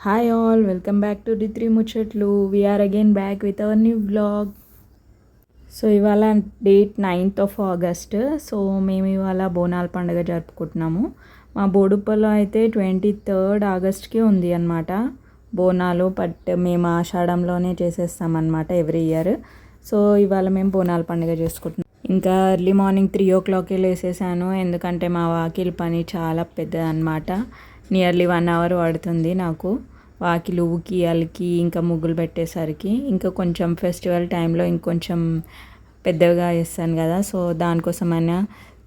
Hi all, welcome back to డి3 ముచ్చట్లు. We are again back with our new vlog. So ఇవాళ date 9th of August. So మేము ఇవాళ బోనాల పండుగ జరుపుకుంటున్నాము. మా బోడుప్పలో అయితే 23rd Augustకి ఉంది అనమాట బోనాలు. మేము ఆషాఢంలోనే చేసేస్తామన్నమాట ఎవ్రీ ఇయర్. సో ఇవాళ మేము బోనాల పండుగ చేసుకుంటున్నాం. ఇంకా ఎర్లీ మార్నింగ్ 3 o'clockకి లేసేసాను, ఎందుకంటే మా వాకిలి పని చాలా పెద్దదన్నమాట. నియర్లీ 1 hour పడుతుంది నాకు వాకిలు ఊకి అలికి ఇంకా ముగ్గులు పెట్టేసరికి. ఇంకా కొంచెం ఫెస్టివల్ టైంలో ఇంకొంచెం పెద్దగా వేస్తాను కదా, సో దానికోసమైనా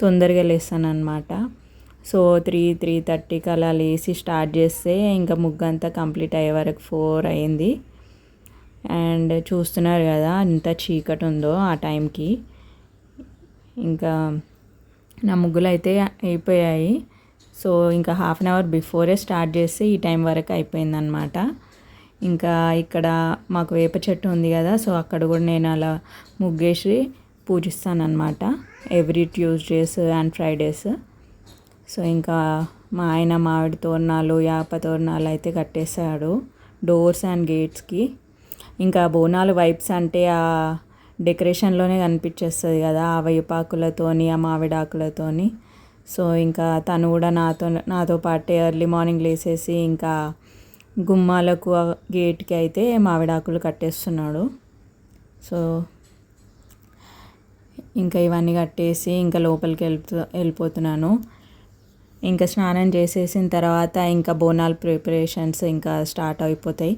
తొందరగా లేస్తాను అనమాట. సో 3:30కి అలా లేచి స్టార్ట్ చేస్తే ఇంకా ముగ్గు అంతా కంప్లీట్ అయ్యే వరకు 4 అయింది. అండ్ చూస్తున్నారు కదా ఎంత చీకటి ఉందో ఆ టైంకి. ఇంకా నా ముగ్గులు అయితే అయిపోయాయి. సో ఇంకా half an hour before start చేస్తే ఈ టైం వరకు అయిపోయిందనమాట. ఇంకా ఇక్కడ మాకు వేప చెట్టు ఉంది కదా, సో అక్కడ కూడా నేను అలా ముగ్గేసి పూజిస్తానన్నమాట every Tuesdays and Fridays. So ఇంకా మా ఆయన మామిడి తోరణాలు యాప తోరణాలు అయితే కట్టేశాడు డోర్స్ అండ్ గేట్స్కి. ఇంకా బోనాలు వైబ్స్ అంటే ఆ డెకరేషన్లోనే కనిపించేస్తుంది కదా, ఆ వేపాకులతోని ఆ మామిడాకులతోని. సో ఇంకా తను కూడా నాతో పాటే ఎర్లీ మార్నింగ్ లేసేసి ఇంకా గుమ్మాలకు గేట్కి అయితే మామిడాకులు కట్టేస్తున్నాడు. సో ఇంకా ఇవన్నీ కట్టేసి ఇంకా లోపలికి వెళ్ళిపోతున్నాను. ఇంకా స్నానం చేసేసిన తర్వాత ఇంకా బోనాల ప్రిపరేషన్స్ ఇంకా స్టార్ట్ అయిపోతాయి.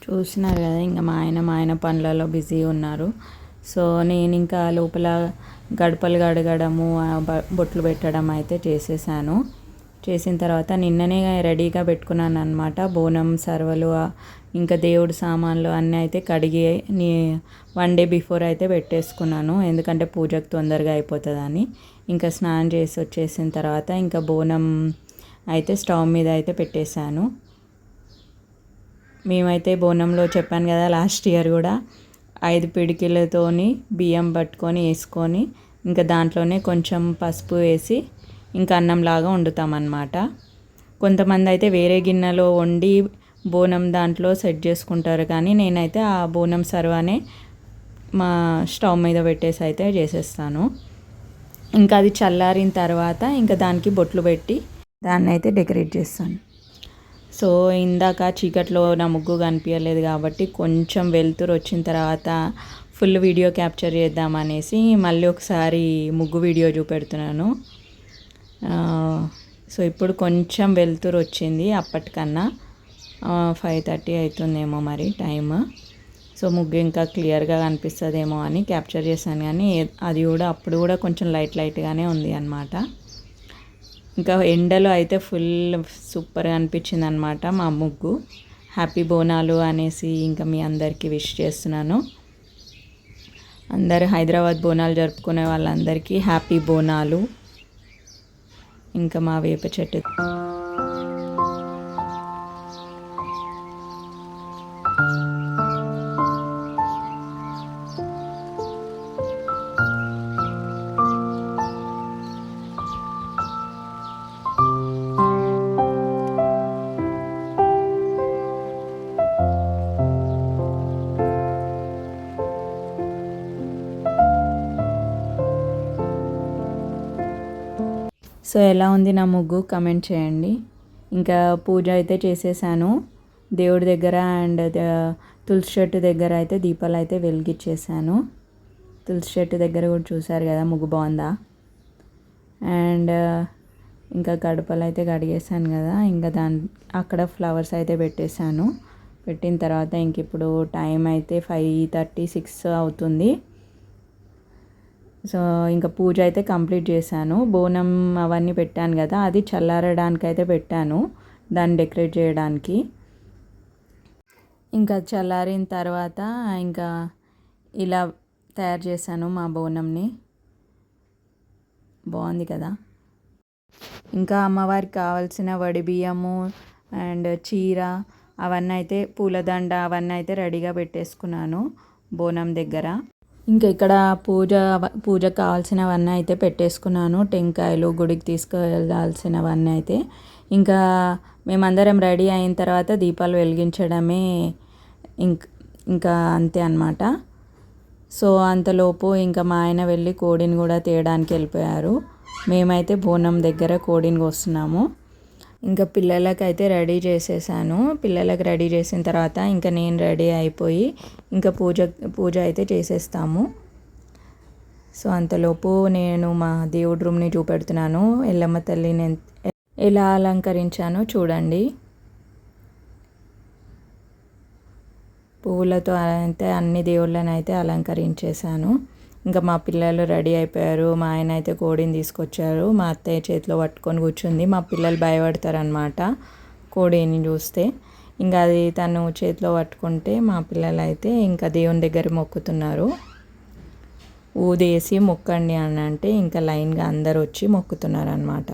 చూస్తున్నారు కదా ఇంకా మా ఆయన పనులలో బిజీ ఉన్నారు. సో నేను ఇంకా లోపల గడపలు కడగడము బొట్లు పెట్టడం అయితే చేసేసాను. చేసిన తర్వాత నిన్ననే రెడీగా పెట్టుకున్నాను అనమాట. బోనం సర్వలు ఇంకా దేవుడి సామాన్లు అన్నీ అయితే కడిగి 1 day బిఫోర్ అయితే పెట్టేసుకున్నాను, ఎందుకంటే పూజకు తొందరగా అయిపోతుందని. ఇంకా స్నానం చేసి వచ్చేసిన తర్వాత ఇంకా బోనం అయితే స్టవ్ మీద అయితే పెట్టేశాను. మేమైతే బోనంలో చెప్పాను కదా లాస్ట్ ఇయర్ కూడా 5 పిడికిలతోని బియ్యం పట్టుకొని వేసుకొని ఇంకా దాంట్లోనే కొంచెం పసుపు వేసి ఇంకా అన్నంలాగా వండుతామన్నమాట. కొంతమంది అయితే వేరే గిన్నెలో వండి బోనం దాంట్లో సెట్ చేసుకుంటారు, కానీ నేనైతే ఆ బోనం సర్వానే మా స్టవ్ మీద పెట్టేసి అయితే చేసేస్తాను. ఇంకా అది చల్లారిన తర్వాత ఇంకా దానికి బొట్లు పెట్టి దాన్ని అయితే డెకరేట్ చేస్తాను. సో ఇందాక చీకట్లో నా ముగ్గు కనిపించలేదు కాబట్టి కొంచెం వెలుతురు వచ్చిన తర్వాత ఫుల్ వీడియో క్యాప్చర్ చేద్దామనేసి మళ్ళీ ఒకసారి ముగ్గు వీడియో చూపెడుతున్నాను. సో ఇప్పుడు కొంచెం వెలుతురు వచ్చింది, అప్పటికన్నా 5:30 అవుతుందేమో మరి టైమ్. సో ముగ్గు ఇంకా క్లియర్గా కనిపిస్తుందేమో అని క్యాప్చర్ చేశాను, కానీ అది కూడా అప్పుడు కూడా కొంచెం లైట్గానే ఉంది అన్నమాట. ఇంకా ఎండలో అయితే ఫుల్ సూపర్గా అనిపించింది అనమాట మా ముగ్గు. హ్యాపీ బోనాలు అనేసి ఇంకా మీ అందరికీ విష్ చేస్తున్నాను. అందరూ హైదరాబాద్ బోనాలు జరుపుకునే వాళ్ళందరికీ హ్యాపీ బోనాలు. ఇంకా మా వేప చెట్టు సో ఎలా ఉంది నా ముగ్గు కమెంట్ చేయండి. ఇంకా పూజ అయితే చేసేసాను దేవుడి దగ్గర అండ్ తులసి చెట్టు దగ్గర అయితే దీపాలు అయితే వెలిగించేసాను. తులసి చెట్టు దగ్గర కూడా చూసారు కదా ముగ్గు బాగుందా. అండ్ ఇంకా గడపలు అయితే కడిగేసాను కదా, ఇంకా అక్కడ ఫ్లవర్స్ అయితే పెట్టేశాను. పెట్టిన తర్వాత ఇంక ఇప్పుడు టైం అయితే 5:36 అవుతుంది. సో ఇంకా పూజ అయితే కంప్లీట్ చేశాను. బోనం అవన్నీ పెట్టాను కదా, అది చల్లారడానికి అయితే పెట్టాను, దాన్ని డెకరేట్ చేయడానికి. ఇంకా చల్లారిన తర్వాత ఇంకా ఇలా తయారు చేశాను మా బోనంని. బాగుంది కదా. ఇంకా అమ్మవారికి కావాల్సిన వడి బియ్యము అండ్ చీర అవన్నీ అయితే, పూలదండ అవన్నీ అయితే రెడీగా పెట్టేసుకున్నాను బోనం దగ్గర. ఇంకా ఇక్కడ పూజకు కావాల్సినవన్నీ అయితే పెట్టేసుకున్నాను. టెంకాయలు, గుడికి తీసుకెళ్ళాల్సినవన్నీ అయితే. ఇంకా మేమందరం రెడీ అయిన తర్వాత దీపాలు వెలిగించడమే ఇంకా అంతే అన్నమాట. సో అంతలోపు ఇంకా మా ఆయన వెళ్ళి కోడిని కూడా తేయడానికి వెళ్ళిపోయారు. మేమైతే బోనం దగ్గర కోడిని కోస్తున్నాము. ఇంకా పిల్లలకైతే రెడీ చేసేసాను. పిల్లలకు రెడీ చేసిన తర్వాత ఇంకా నేను రెడీ అయిపోయి ఇంకా పూజ అయితే చేసేస్తాము. సో అంతలోపు నేను మా దేవుడి రూమ్ని చూపెడుతున్నాను. ఎల్లమ్మ తల్లిని ఎలా అలంకరించానో చూడండి. పువ్వులతో అయితే అన్ని దేవుళ్ళని అయితే అలంకరించేశాను. ఇంకా మా పిల్లలు రెడీ అయిపోయారు. మా ఆయన అయితే కోడిని తీసుకొచ్చారు. మా అత్తయ్య చేతిలో పట్టుకొని కూర్చుంది. మా పిల్లలు భయపడతారనమాట కోడిని చూస్తే. ఇంకా అది తను చేతిలో పట్టుకుంటే మా పిల్లలు అయితే ఇంకా దేవుని దగ్గర మొక్కుతున్నారు. ఊదేసి మొక్కండి అని అంటే ఇంకా లైన్గా అందరు వచ్చి మొక్కుతున్నారు అనమాట.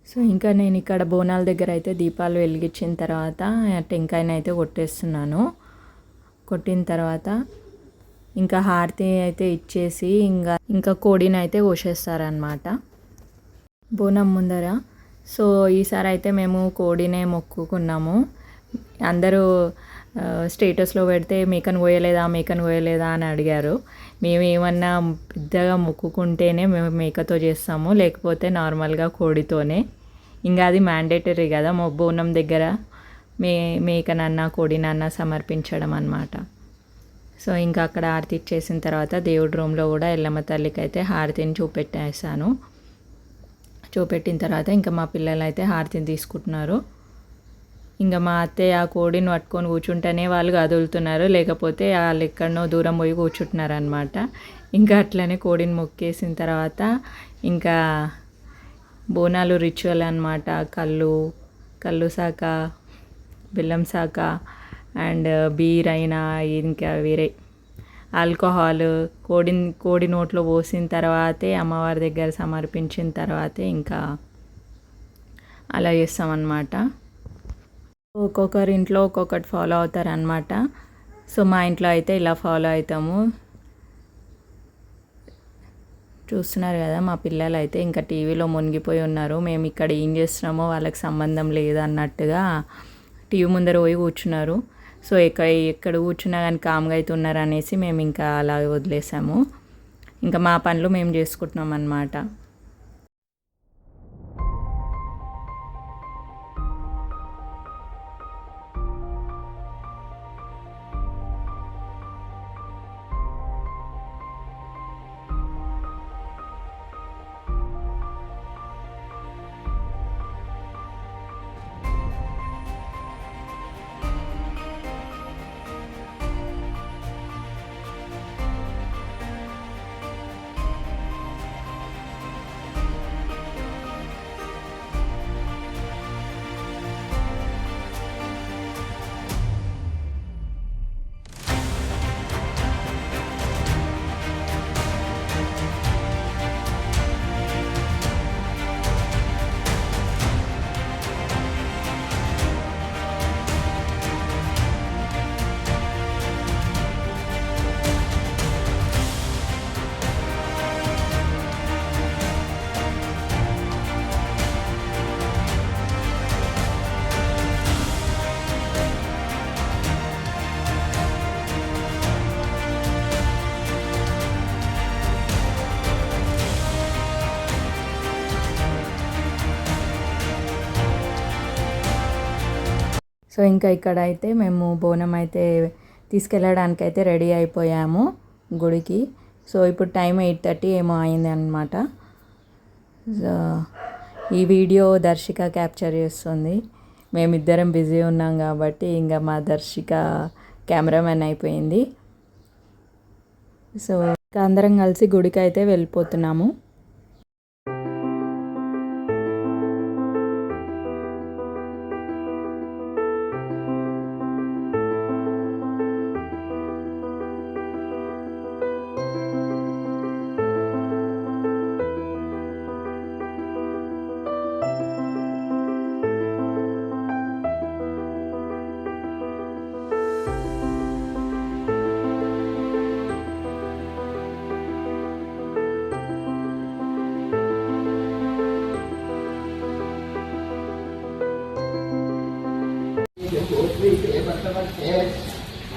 సో ఇంకా నేను ఇక్కడ బోనాల దగ్గర అయితే దీపాలు వెలిగించిన తర్వాత టెంకాయని అయితే కొట్టేస్తున్నాను. కొట్టిన తర్వాత ఇంకా హారతి అయితే ఇచ్చేసి ఇంకా కోడిని అయితే కోసేస్తారనమాట బోనం ముందర. సో ఈసారి అయితే మేము కోడినే మొక్కుకున్నాము. అందరూ స్టేటస్లో పెడితే మేకను కోయలేదా అని అడిగారు. మేము ఏమన్నా పెద్దగా మొక్కుకుంటేనే మేము మేకతో చేస్తాము, లేకపోతే నార్మల్గా కోడితోనే. ఇంకా అది మ్యాండేటరీ కదా బోనం దగ్గర మేకనన్నా కోడినన్నా సమర్పించడం అన్నమాట. సో ఇంకా అక్కడ హారతి ఇచ్చేసిన తర్వాత దేవుడి రూమ్లో కూడా ఎల్లమ్మ తల్లికి అయితే హారతిని చూపెట్టేసాను. చూపెట్టిన తర్వాత ఇంకా మా పిల్లలు అయితే హారతిని తీసుకుంటున్నారు. ఇంకా మా అత్తయ్య ఆ కోడిని పట్టుకొని కూర్చుంటేనే వాళ్ళు కదులుతున్నారు, లేకపోతే వాళ్ళు ఎక్కడనో దూరం పోయి కూర్చుంటున్నారు అనమాట. ఇంకా అట్లనే కోడిని మొక్కేసిన తర్వాత ఇంకా బోనాలు రిచువల్ అనమాట. కళ్ళు శాఖ, బెల్లం శాఖ అండ్ బీర్ అయినా ఇంకా వేరే ఆల్కహాల్ కోడి నోట్లో పోసిన తర్వాతే అమ్మవారి దగ్గర సమర్పించిన తర్వాతే ఇంకా అలా చేస్తామన్నమాట. ఒక్కొక్కరి ఇంట్లో ఒక్కొక్కటి ఫాలో అవుతారనమాట. సో మా ఇంట్లో అయితే ఇలా ఫాలో అవుతాము. చూస్తున్నారు కదా, మా పిల్లలు అయితే ఇంకా టీవీలో మునిగిపోయి ఉన్నారు. మేము ఇక్కడ ఏం చేస్తున్నామో వాళ్ళకి సంబంధం లేదన్నట్టుగా టీవీ ముందర పోయి కూర్చున్నారు. సో ఎక్కడ కూర్చున్నా కానీ కామ్గా అయితే ఉన్నారు అనేసి మేము ఇంకా అలా వదిలేసాము. ఇంకా మా పనులు మేము చేసుకుంటున్నాం అన్నమాట. సో ఇంకా ఇక్కడ అయితే మేము బోనం అయితే తీసుకెళ్ళడానికి అయితే రెడీ అయిపోయాము గుడికి. సో ఇప్పుడు టైం 8:30 ఏమో అయింది అనమాట. ఈ వీడియో దర్శిక క్యాప్చర్ చేస్తుంది. మేమిద్దరం బిజీ ఉన్నాం కాబట్టి ఇంకా మా దర్శిక కెమెరామెన్ అయిపోయింది. సో ఇంకా అందరం కలిసి గుడికి అయితే వెళ్ళిపోతున్నాము.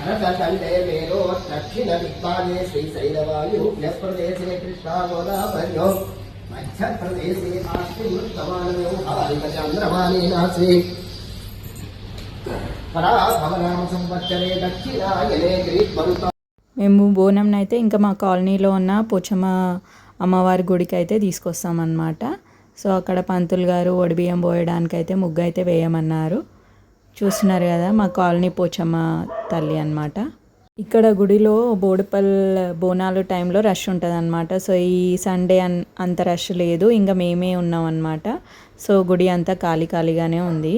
अरसखण्डे वेरो दक्षिण दिग्भागे श्रीशैलवायुव्यप्रदेशे कृष्णागोदावर्यो मध्यप्रदेशे आश्रियुक्तमानव्यवहारिकचन्द्रमानेनासि पराभवनाम संवत्सरे दक्षिणायने ग्रीष्मऋतौ. మేము బోనంని అయితే ఇంకా మా కాలనీలో ఉన్న పోచమ్మ అమ్మవారి గుడికి అయితే తీసుకొస్తామన్నమాట. సో అక్కడ పంతులు గారు ఒడిబియ్యం పోయడానికి అయితే ముగ్గు అయితే వేయమన్నారు. చూస్తున్నారు కదా మా కాలనీ పోచమ్మ తల్లి అన్నమాట. ఇక్కడ గుడిలో బోనాలు టైంలో రష్ ఉంటుంది అనమాట. సో ఈ సండే అంత రష్ లేదు, ఇంకా మేమే ఉన్నాం అన్నమాట. సో గుడి అంతా ఖాళీగానే ఉంది.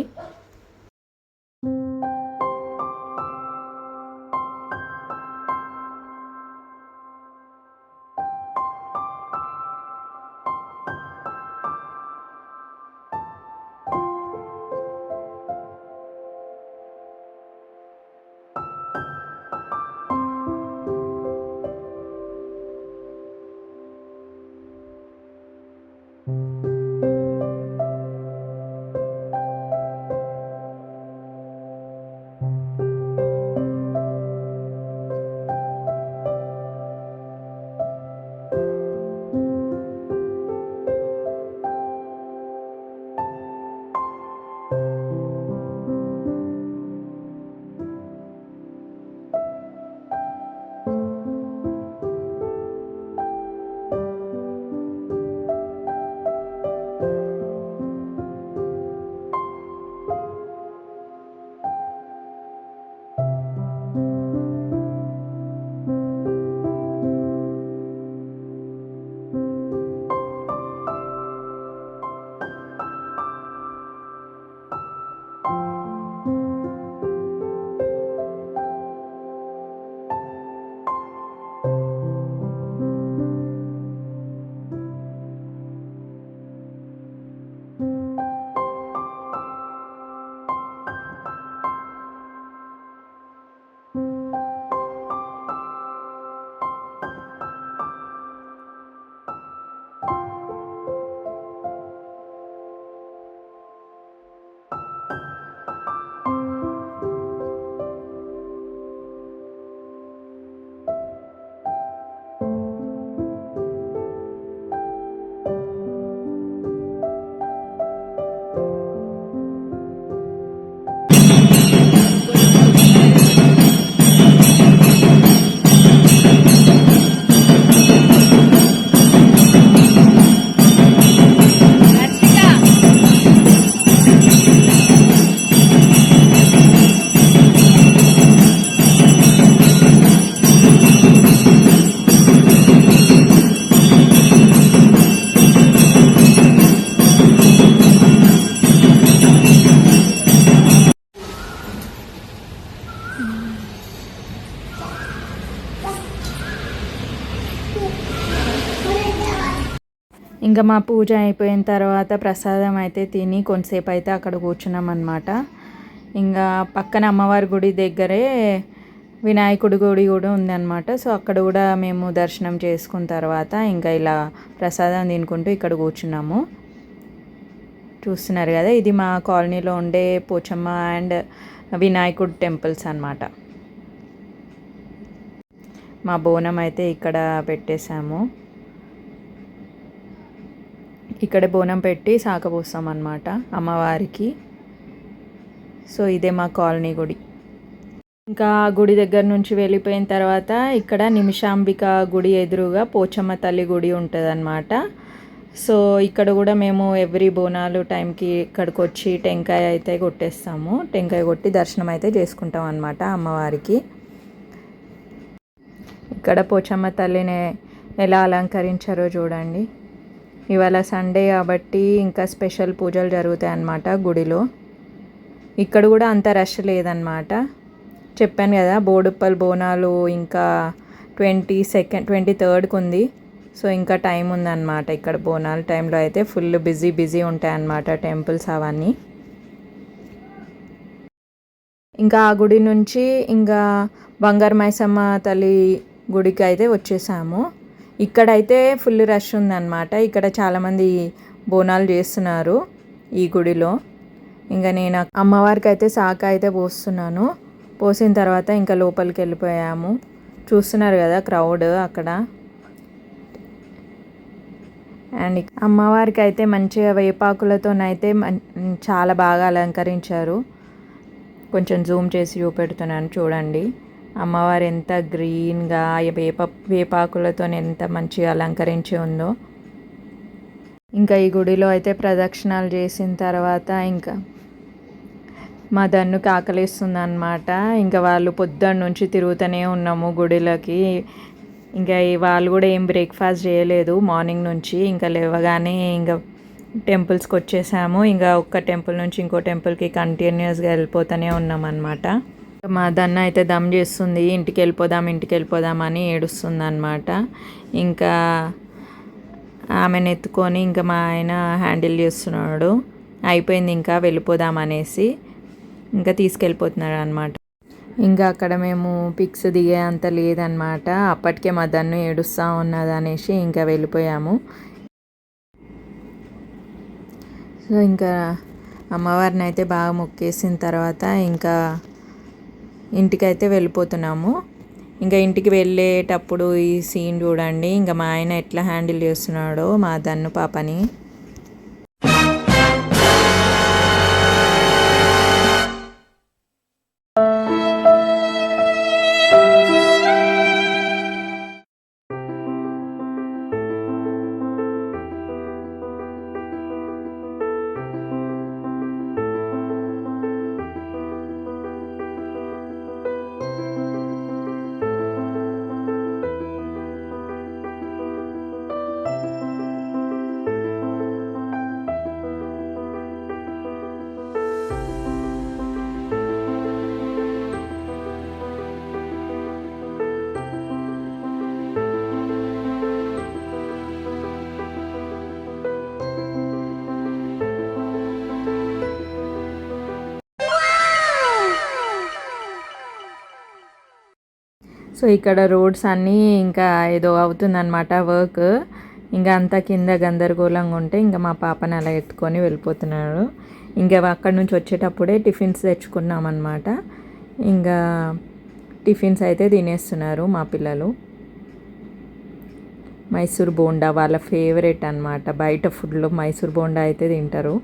ఇంకా మా పూజ అయిపోయిన తర్వాత ప్రసాదం అయితే తిని కొంతసేపు అయితే అక్కడ కూర్చున్నాం అన్నమాట. ఇంకా పక్కన అమ్మవారి గుడి దగ్గరే వినాయకుడి గుడి కూడా ఉందన్నమాట. సో అక్కడ కూడా మేము దర్శనం చేసుకున్న తర్వాత ఇంకా ఇలా ప్రసాదం తినుకుంటూ ఇక్కడ కూర్చున్నాము. చూస్తున్నారు కదా, ఇది మా కాలనీలో ఉండే పోచమ్మ అండ్ వినాయకుడు టెంపుల్స్ అన్నమాట. మా బోనం అయితే ఇక్కడ పెట్టేశాము. ఇక్కడ బోనం పెట్టి సాకపోస్తాం అన్నమాట అమ్మవారికి. సో ఇదే మా కాలనీ గుడి. ఇంకా గుడి దగ్గర నుంచి వెళ్ళిపోయిన తర్వాత ఇక్కడ నిమిషాంబిక గుడి ఎదురుగా పోచమ్మ తల్లి గుడి ఉంటుందన్నమాట. సో ఇక్కడ కూడా మేము ఎవ్రీ బోనాలు టైంకి ఇక్కడికి వచ్చి టెంకాయ అయితే కొట్టేస్తాము. టెంకాయ కొట్టి దర్శనం అయితే చేసుకుంటాం అన్నమాట అమ్మవారికి. ఇక్కడ పోచమ్మ తల్లిని ఎలా అలంకరించారో చూడండి. ఇవాళ సండే కాబట్టి ఇంకా స్పెషల్ పూజలు జరుగుతాయి అన్నమాట గుడిలో. ఇక్కడ కూడా అంత రష్ లేదన్నమాట. చెప్పాను కదా బోడుప్పల్ బోనాలు ఇంకా 23rd ఉంది. సో ఇంకా టైం ఉందన్నమాట. ఇక్కడ బోనాల టైంలో అయితే ఫుల్ బిజీ ఉంటాయన్నమాట టెంపుల్స్ అవన్నీ. ఇంకా ఆ గుడి నుంచి ఇంకా బంగారు మైసమ్మ తల్లి గుడికి అయితే వచ్చేసాము. ఇక్కడైతే ఫుల్ రష్ ఉందన్నమాట. ఇక్కడ చాలామంది బోనాలు చేస్తున్నారు ఈ గుడిలో. ఇంకా నేను అమ్మవారికి అయితే శాఖ అయితే పోస్తున్నాను. పోసిన తర్వాత ఇంకా లోపలికి వెళ్ళిపోయాము. చూస్తున్నారు కదా క్రౌడ్ అక్కడ. అండ్ అమ్మవారికి అయితే మంచిగా వేపాకులతోనైతే చాలా బాగా అలంకరించారు. కొంచెం జూమ్ చేసి చూపెడుతున్నాను చూడండి. అమ్మవారు ఎంత గ్రీన్గా వేపాకులతో ఎంత మంచిగా అలంకరించి ఉందో. ఇంకా ఈ గుడిలో అయితే ప్రదక్షిణాలు చేసిన తర్వాత ఇంకా మా దన్నుకి ఆకలిస్తుంది అన్నమాట. ఇంకా వాళ్ళు పొద్దున్న నుంచి తిరుగుతూనే ఉన్నాము గుడిలోకి. ఇంకా వాళ్ళు కూడా ఏం బ్రేక్ఫాస్ట్ చేయలేదు మార్నింగ్ నుంచి. ఇంకా లేవగానే ఇంకా టెంపుల్స్కి వచ్చేసాము. ఇంకా ఒక్క టెంపుల్ నుంచి ఇంకో టెంపుల్కి కంటిన్యూస్గా వెళ్ళిపోతూనే ఉన్నాం అన్నమాట. మా దన్న అయితే దమ్ చేస్తుంది. ఇంటికి వెళ్ళిపోదాం అని ఏడుస్తుంది అన్నమాట. ఇంకా ఆమెను ఎత్తుకొని ఇంకా మా ఆయన హ్యాండిల్ చేస్తున్నాడు. అయిపోయింది ఇంకా వెళ్ళిపోదాం అనేసి ఇంకా తీసుకెళ్ళిపోతున్నాడు అనమాట. ఇంకా అక్కడ మేము పిక్స్ దిగే అంత లేదనమాట. అప్పటికే మా దన్ను ఏడుస్తూ ఉన్నది అనేసి ఇంకా వెళ్ళిపోయాము. సో ఇంకా అమ్మవారిని అయితే బాగా మొక్కేసిన తర్వాత ఇంకా ఇంటికైతే వెళ్ళిపోతున్నాము. ఇంకా ఇంటికి వెళ్ళేటప్పుడు ఈ సీన్ చూడండి. ఇంకా మా ఆయన ఎట్లా హ్యాండిల్ చేస్తున్నాడో మా దన్ను పాపని. సో ఇక్కడ రోడ్స్ అన్నీ ఇంకా ఏదో అవుతుందన్నమాట వర్క్. ఇంకా అంతా కింద గందరగోళంగా ఉంటే ఇంకా మా పాపని అలా ఎత్తుకొని వెళ్ళిపోతున్నాడు. ఇంకా అక్కడ నుంచి వచ్చేటప్పుడే టిఫిన్స్ తెచ్చుకున్నాం అన్నమాట. ఇంకా టిఫిన్స్ అయితే తినేస్తున్నారు మా పిల్లలు. మైసూర్ బోండా వాళ్ళ ఫేవరెట్ అన్నమాట. బయట ఫుడ్లో మైసూర్ బోండా అయితే తింటారు.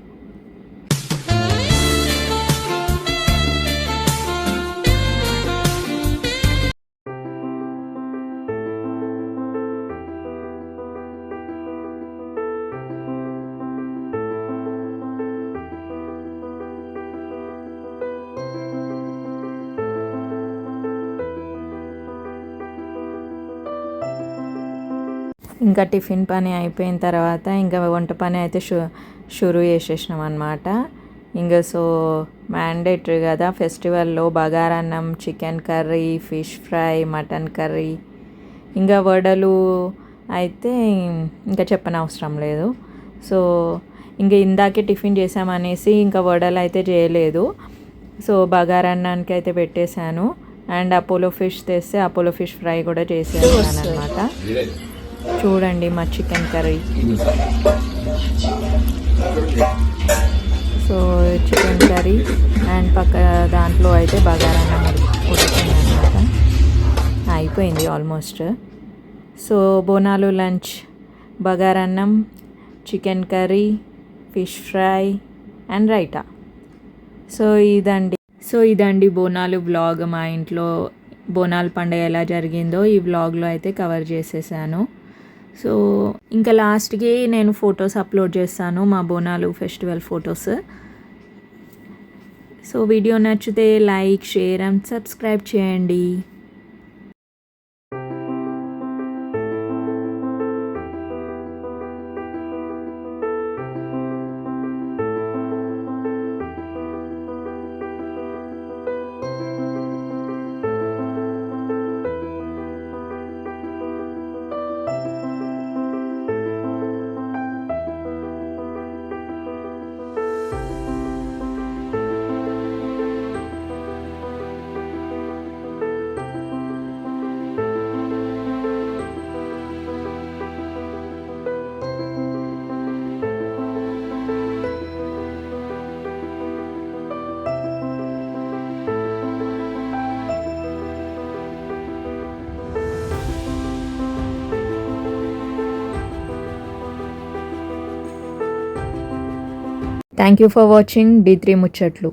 ఇంకా టిఫిన్ పని అయిపోయిన తర్వాత ఇంకా వంట పని అయితే షురూ చేసేసినాం అనమాట. ఇంకా సో మ్యాండేటరీ కదా ఫెస్టివల్లో బగారన్నం, chicken curry, fish fry, mutton curry, ఇంకా వడలు అయితే ఇంకా చెప్పనవసరం లేదు. సో ఇంకా ఇందాకే టిఫిన్ చేసామనేసి ఇంకా వడలు అయితే చేయలేదు. సో బగారన్నానికి అయితే పెట్టేశాను. అండ్ అపోలో ఫిష్ తెస్తే అపోలో ఫిష్ ఫ్రై కూడా చేసేసాను అనమాట. చూడండి మా chicken curry. So chicken curry and పక్క దాంట్లో అయితే బగారన్నం ఉడుకుతుంది అనమాట. అయిపోయింది ఆల్మోస్ట్. సో బోనాలు లంచ్ బగారన్నం, chicken curry, fish fry and raita. So ఇదండి. సో ఇదండి బోనాలు వ్లాగ్. మా ఇంట్లో బోనాల పండుగ ఎలా జరిగిందో ఈ వ్లాగ్లో అయితే కవర్ చేసేసాను. సో ఇంకా లాస్ట్కి నేను ఫొటోస్ అప్లోడ్ చేస్తాను, మా Bonalu festival photos. So video నచ్చితే లైక్, షేర్ అండ్ సబ్స్క్రైబ్ చేయండి. Thank you for watching D3 ముచ్చట్లు.